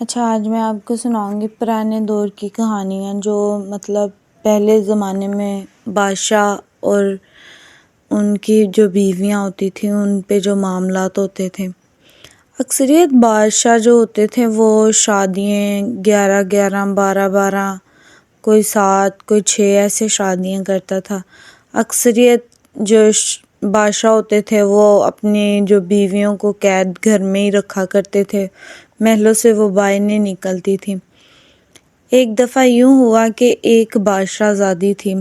اچھا، آج میں آپ کو سناؤں گی پرانے دور کی کہانیاں جو پہلے زمانے میں بادشاہ اور ان کی جو بیویاں ہوتی تھیں ان پہ جو معاملات ہوتے تھے۔ اکثریت بادشاہ جو ہوتے تھے وہ شادیاں 11 12 کوئی 7 کوئی 6 ایسے شادیاں کرتا تھا۔ اکثریت جو بادشاہ ہوتے تھے وہ اپنی جو بیویوں کو قید گھر میں ہی رکھا کرتے تھے، محلوں سے وہ باہر نہیں نکلتی تھی۔ ایک دفعہ یوں ہوا کہ ایک بادشاہ زادی تھی،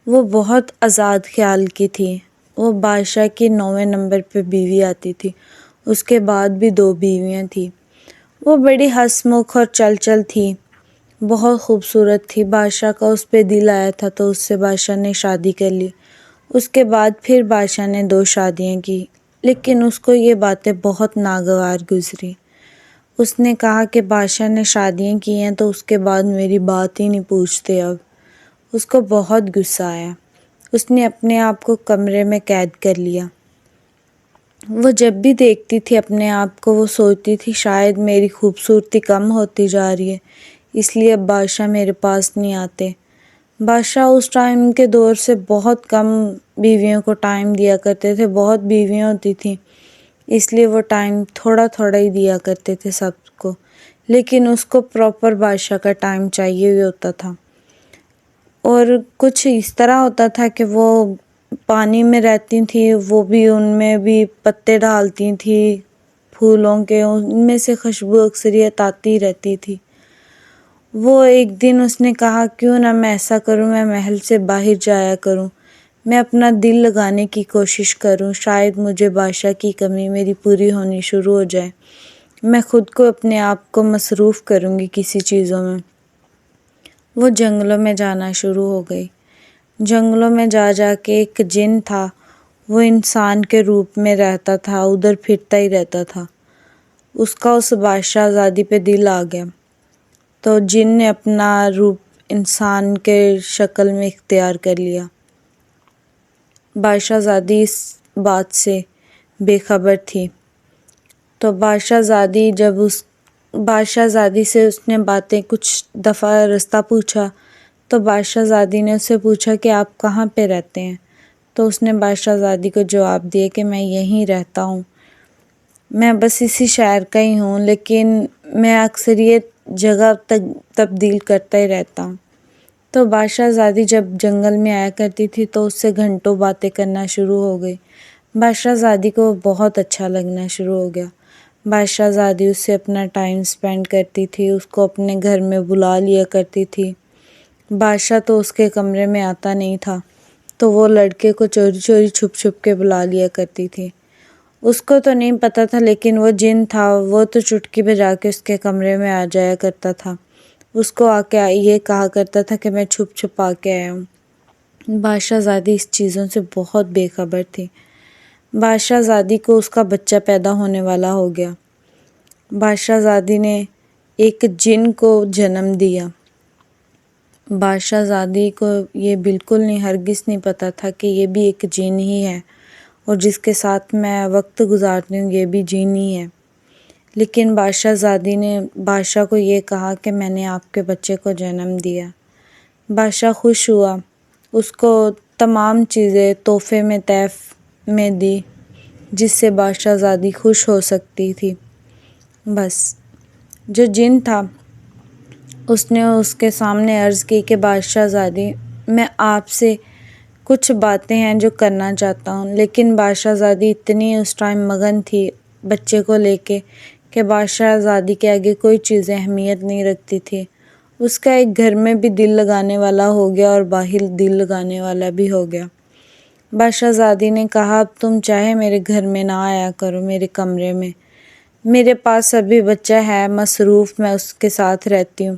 وہ بہت آزاد خیال کی تھی۔ وہ بادشاہ کی 9ویں نمبر پہ بیوی آتی تھی، اس کے بعد بھی 2 بیویاں تھیں۔ وہ بڑی ہنسمکھ اور چل تھی، بہت خوبصورت تھی۔ بادشاہ کا اس پہ دل آیا تھا تو اس سے بادشاہ نے شادی کر لی۔ اس کے بعد پھر بادشاہ نے 2 شادیاں کی، لیکن اس کو یہ باتیں بہت ناگوار گزری۔ اس نے کہا کہ بادشاہ نے شادیاں کی ہیں تو اس کے بعد میری بات ہی نہیں پوچھتے اب۔ اس کو بہت غصہ آیا، اس نے اپنے آپ کو کمرے میں قید کر لیا۔ وہ جب بھی دیکھتی تھی اپنے آپ کو وہ سوچتی تھی شاید میری خوبصورتی کم ہوتی جا رہی ہے، اس لیے اب بادشاہ میرے پاس نہیں آتے۔ بادشاہ اس ٹائم کے دور سے بہت کم بیویوں کو ٹائم دیا کرتے تھے، بہت بیویاں ہوتی تھیں، اس لیے وہ ٹائم تھوڑا ہی دیا کرتے تھے سب کو، لیکن اس کو پراپر بادشاہ کا ٹائم چاہیے بھی ہوتا تھا۔ اور کچھ اس طرح ہوتا تھا کہ وہ پانی میں رہتی تھیں، وہ بھی ان میں بھی پتے ڈالتی تھیں پھولوں کے، ان میں سے خوشبو اکثریت آتی رہتی تھی۔ وہ ایک دن اس نے کہا کیوں نہ میں ایسا کروں، میں محل سے باہر جایا کروں، میں اپنا دل لگانے کی کوشش کروں، شاید مجھے بادشاہ کی کمی میری پوری ہونی شروع ہو جائے، میں خود کو اپنے آپ کو مصروف کروں گی کسی چیزوں میں۔ وہ جنگلوں میں جانا شروع ہو گئی۔ جنگلوں میں جا کے ایک جن تھا، وہ انسان کے روپ میں رہتا تھا، ادھر پھرتا ہی رہتا تھا۔ اس کا اس بادشاہ زادی پہ دل آ گیا تو جن نے اپنا روپ انسان کے شکل میں اختیار کر لیا۔ بادشاہ زادی اس بات سے بے خبر تھی، تو بادشاہ زادی سے اس نے باتیں کچھ دفعہ رستہ پوچھا، تو بادشاہ زادی نے اسے پوچھا کہ آپ کہاں پہ رہتے ہیں؟ تو اس نے بادشاہ زادی کو جواب دیا کہ میں یہیں رہتا ہوں، میں بس اسی شہر کا ہی ہوں، لیکن میں اکثریت جگہ تبدیل کرتا ہی رہتا ہوں۔ تو بادشاہ زادی جب جنگل میں آیا کرتی تھی تو اس سے گھنٹوں باتیں کرنا شروع ہو گئی۔ بادشاہ زادی کو بہت اچھا لگنا شروع ہو گیا۔ بادشاہ زادی اس سے اپنا ٹائم سپینڈ کرتی تھی، اس کو اپنے گھر میں بلا لیا کرتی تھی۔ بادشاہ تو اس کے کمرے میں آتا نہیں تھا تو وہ لڑکے کو چوری چھپ کے بلا لیا کرتی تھی۔ اس کو تو نہیں پتا تھا، لیکن وہ جن تھا وہ تو چٹکی بجا کے اس کے کمرے میں آ جایا کرتا تھا، اس کو آ کے یہ کہا کرتا تھا کہ میں چھپ آ کے آیا ہوں۔ بادشاہ زادی اس چیزوں سے بہت بے خبر تھی۔ بادشاہ زادی کو اس کا بچہ پیدا ہونے والا ہو گیا۔ بادشاہ زادی نے ایک جن کو جنم دیا۔ بادشاہ زادی کو یہ بالکل نہیں، ہرگز نہیں پتا تھا کہ یہ بھی ایک جن ہی ہے، اور جس کے ساتھ میں وقت گزارتی ہوں یہ بھی جن ہی ہے۔ لیکن بادشاہ زادی نے بادشاہ کو یہ کہا کہ میں نے آپ کے بچے کو جنم دیا۔ بادشاہ خوش ہوا، اس کو تمام چیزیں تحفے میں طیف میں دی جس سے بادشاہ زادی خوش ہو سکتی تھی۔ بس جو جن تھا اس نے اس کے سامنے عرض کی کہ بادشاہ زادی میں آپ سے کچھ باتیں ہیں جو کرنا چاہتا ہوں، لیکن بادشاہ زادی اتنی اس ٹائم مگن تھی بچے کو لے کے کہ بادشاہ زادی کے آگے کوئی چیز اہمیت نہیں رکھتی تھی۔ اس کا ایک گھر میں بھی دل لگانے والا ہو گیا اور باہر دل لگانے والا بھی ہو گیا۔ بادشاہ زادی نے کہا اب تم چاہے میرے گھر میں نہ آیا کرو، میرے کمرے میں، میرے پاس ابھی بچہ ہے مصروف، میں اس کے ساتھ رہتی ہوں،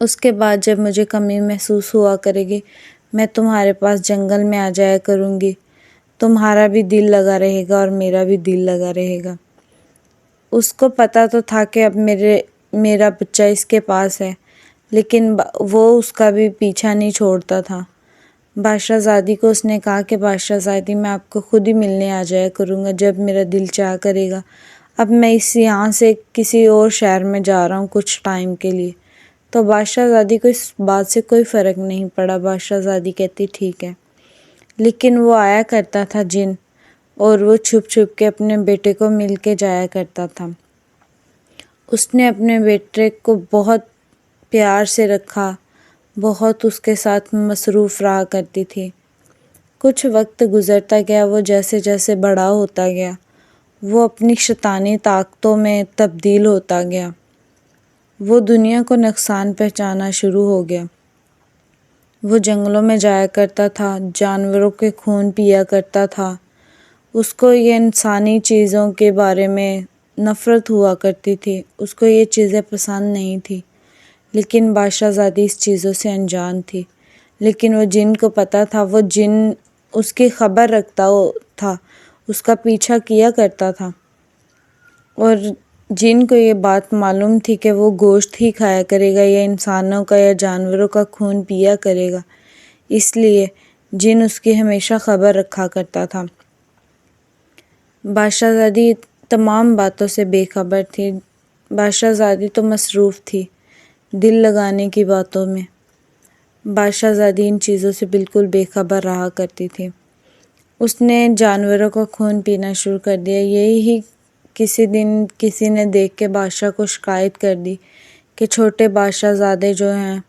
اس کے بعد جب مجھے کمی محسوس ہوا کرے گی میں تمہارے پاس جنگل میں آ جایا کروں گی، تمہارا بھی دل لگا رہے گا اور میرا بھی دل لگا رہے گا۔ اس کو پتا تو تھا کہ اب میرا بچہ اس کے پاس ہے، لیکن وہ اس کا بھی پیچھا نہیں چھوڑتا تھا۔ بادشاہ زادی کو اس نے کہا کہ بادشاہ زادی میں آپ کو خود ہی ملنے آ جایا کروں گا جب میرا دل چاہ کرے گا، اب میں یہاں سے کسی اور شہر میں جا رہا ہوں کچھ ٹائم کے لیے۔ تو بادشاہ زادی کو اس بات سے کوئی فرق نہیں پڑا۔ بادشاہ زادی کہتی ٹھیک ہے، لیکن وہ آیا کرتا تھا جن، اور وہ چھپ چھپ کے اپنے بیٹے کو مل کے جایا کرتا تھا۔ اس نے اپنے بیٹے کو بہت پیار سے رکھا، بہت اس کے ساتھ مصروف رہا کرتی تھی۔ کچھ وقت گزرتا گیا، وہ جیسے جیسے بڑا ہوتا گیا وہ اپنی شیطانی طاقتوں میں تبدیل ہوتا گیا۔ وہ دنیا کو نقصان پہنچانا شروع ہو گیا۔ وہ جنگلوں میں جایا کرتا تھا، جانوروں کے خون پیا کرتا تھا۔ اس کو یہ انسانی چیزوں کے بارے میں نفرت ہوا کرتی تھی، اس کو یہ چیزیں پسند نہیں تھی، لیکن بادشاہ زادی اس چیزوں سے انجان تھی۔ لیکن وہ جن کو پتہ تھا، وہ جن اس کی خبر رکھتا تھا، اس کا پیچھا کیا کرتا تھا، اور جن کو یہ بات معلوم تھی کہ وہ گوشت ہی کھایا کرے گا یا انسانوں کا یا جانوروں کا خون پیا کرے گا، اس لیے جن اس کی ہمیشہ خبر رکھا کرتا تھا۔ بادشاہ زادی تمام باتوں سے بے خبر تھی۔ بادشاہ زادی تو مصروف تھی دل لگانے کی باتوں میں۔ بادشاہ زادی ان چیزوں سے بالکل بے خبر رہا کرتی تھی۔ اس نے جانوروں کا خون پینا شروع کر دیا۔ یہی کسی دن کسی نے دیکھ کے بادشاہ کو شکایت کر دی کہ چھوٹے بادشاہ زادے جو ہیں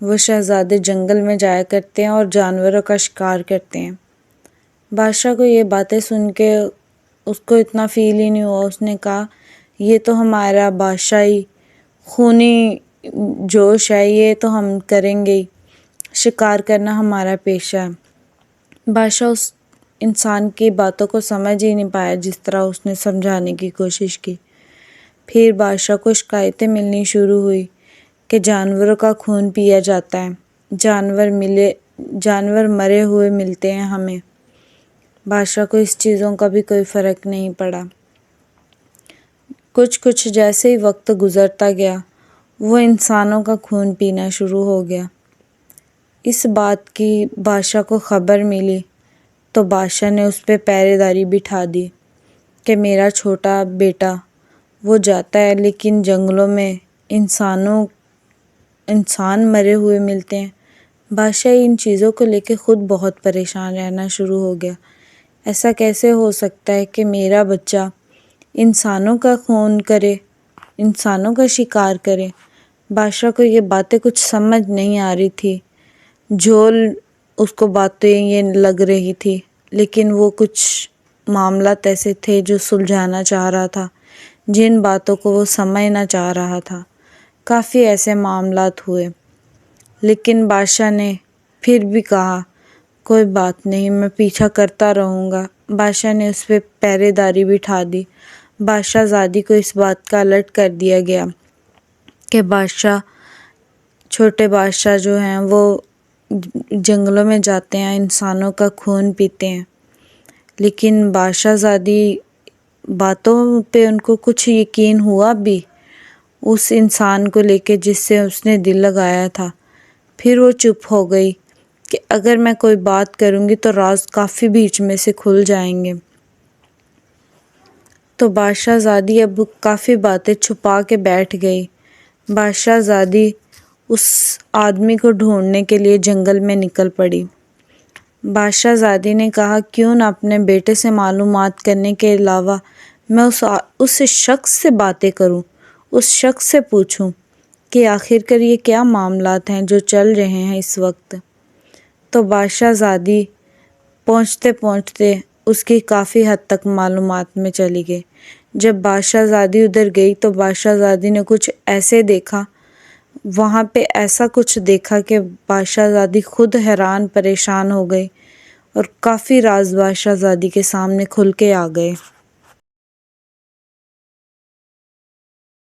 وہ شہزادے جنگل میں جایا کرتے ہیں اور جانوروں کا شکار کرتے ہیں۔ بادشاہ کو یہ باتیں سن کے اس کو اتنا فیل ہی نہیں ہوا۔ اس نے کہا یہ تو ہمارا بادشاہی خونی جوش ہے، یہ تو ہم کریں گے ہی، شکار کرنا ہمارا پیشہ ہے۔ بادشاہ اس انسان کی باتوں کو سمجھ ہی نہیں پایا جس طرح اس نے سمجھانے کی کوشش کی۔ پھر بادشاہ کو شکایتیں ملنی شروع ہوئی کہ جانوروں کا خون پیا جاتا ہے، جانور مرے ہوئے ملتے ہیں ہمیں۔ بادشاہ کو اس چیزوں کا بھی کوئی فرق نہیں پڑا۔ کچھ جیسے ہی وقت گزرتا گیا، وہ انسانوں کا خون پینا شروع ہو گیا۔ اس بات کی بادشاہ کو خبر ملی تو بادشاہ نے اس پہ پہرے داری بٹھا دی کہ میرا چھوٹا بیٹا وہ جاتا ہے لیکن جنگلوں میں انسان مرے ہوئے ملتے ہیں۔ بادشاہ ان چیزوں کو لے کے خود بہت پریشان رہنا شروع ہو گیا۔ ایسا کیسے ہو سکتا ہے کہ میرا بچہ انسانوں کا خون کرے، انسانوں کا شکار کرے؟ بادشاہ کو یہ باتیں کچھ سمجھ نہیں آ رہی تھی، جھول اس کو باتیں یہ لگ رہی تھی، لیکن وہ کچھ معاملات ایسے تھے جو سلجھانا چاہ رہا تھا، جن باتوں کو وہ سمجھنا چاہ رہا تھا۔ کافی ایسے معاملات ہوئے، لیکن بادشاہ نے پھر بھی کہا کوئی بات نہیں، میں پیچھا کرتا رہوں گا۔ بادشاہ نے اس پہ پہرے داری بٹھا دی۔ بادشاہ زادی کو اس بات کا الرٹ کر دیا گیا کہ چھوٹے بادشاہ جو ہیں وہ جنگلوں میں جاتے ہیں، انسانوں کا خون پیتے ہیں، لیکن بادشاہ زادی باتوں پہ ان کو کچھ یقین ہوا بھی اس انسان کو لے کے جس سے اس نے دل لگایا تھا۔ پھر وہ چپ ہو گئی کہ اگر میں کوئی بات کروں گی تو راز کافی بیچ میں سے کھل جائیں گے۔ تو بادشاہ زادی اب کافی باتیں چھپا کے بیٹھ گئی۔ بادشاہ زادی اس آدمی کو ڈھونڈنے کے لیے جنگل میں نکل پڑی۔ بادشاہ زادی نے کہا کیوں نہ اپنے بیٹے سے معلومات کرنے کے علاوہ میں اس شخص سے باتیں کروں، اس شخص سے پوچھوں کہ آخر کر یہ کیا معاملات ہیں جو چل رہے ہیں اس وقت۔ تو بادشاہ زادی پہنچتے پہنچتے اس کی کافی حد تک معلومات میں چلی گئی۔ جب بادشاہ زادی ادھر گئی تو بادشاہ زادی نے کچھ ایسے دیکھا، وہاں پہ ایسا کچھ دیکھا کہ بادشاہ زادی خود حیران پریشان ہو گئی، اور کافی راز بادشاہ زادی کے سامنے کھل کے آ گئے۔